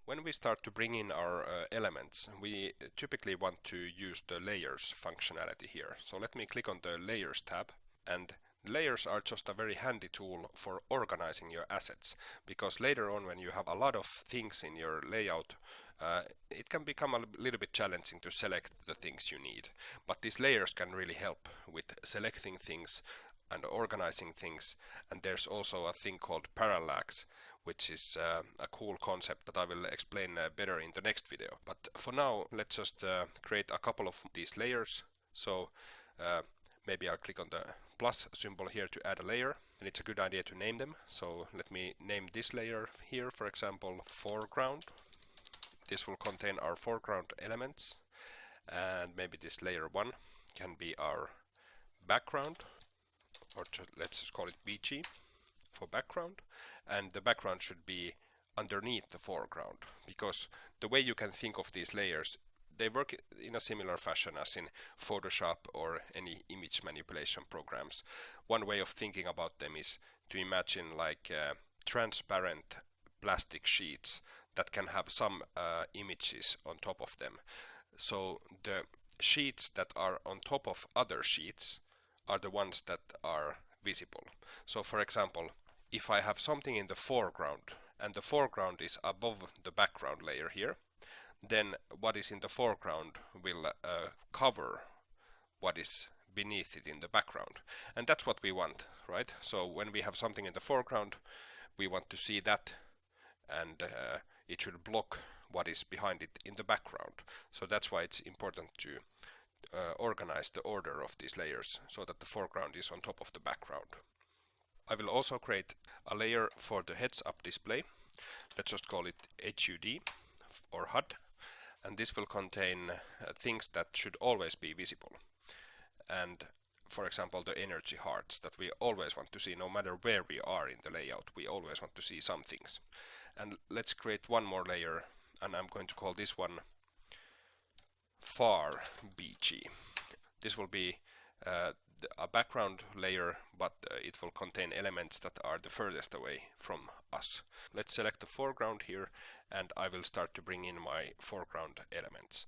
When we start to bring in our elements, we typically want to use the layers functionality here. So let me click on the layers tab, and layers are just a very handy tool for organizing your assets, because later on when you have a lot of things in your layout, it can become a little bit challenging to select the things you need. But these layers can really help with selecting things and organizing things. And there's also a thing called parallax, which is a cool concept that I will explain better in the next video. But for now, let's just create a couple of these layers. So maybe I'll click on the plus symbol here to add a layer, and it's a good idea to name them. So let me name this layer here, for example, foreground. This will contain our foreground elements, and maybe this layer 1 can be our background, or let's just call it BG for background, and the background should be underneath the foreground, because the way you can think of these layers, they work in a similar fashion as in Photoshop or any image manipulation programs. One way of thinking about them is to imagine like transparent plastic sheets that can have some images on top of them. So the sheets that are on top of other sheets are the ones that are visible. So for example, if I have something in the foreground and the foreground is above the background layer here, then what is in the foreground will cover what is beneath it in the background. And that's what we want, right? So when we have something in the foreground, we want to see that, and it should block what is behind it in the background. So that's why it's important to organize the order of these layers so that the foreground is on top of the background. I will also create a layer for the heads-up display. Let's just call it HUD or HUD, and this will contain things that should always be visible. And for example, the energy hearts that we always want to see, no matter where we are in the layout, we always want to see some things. And let's create one more layer, and I'm going to call this one far BG. This will be a background layer, but it will contain elements that are the furthest away from us. Let's select the foreground here, and I will start to bring in my foreground elements.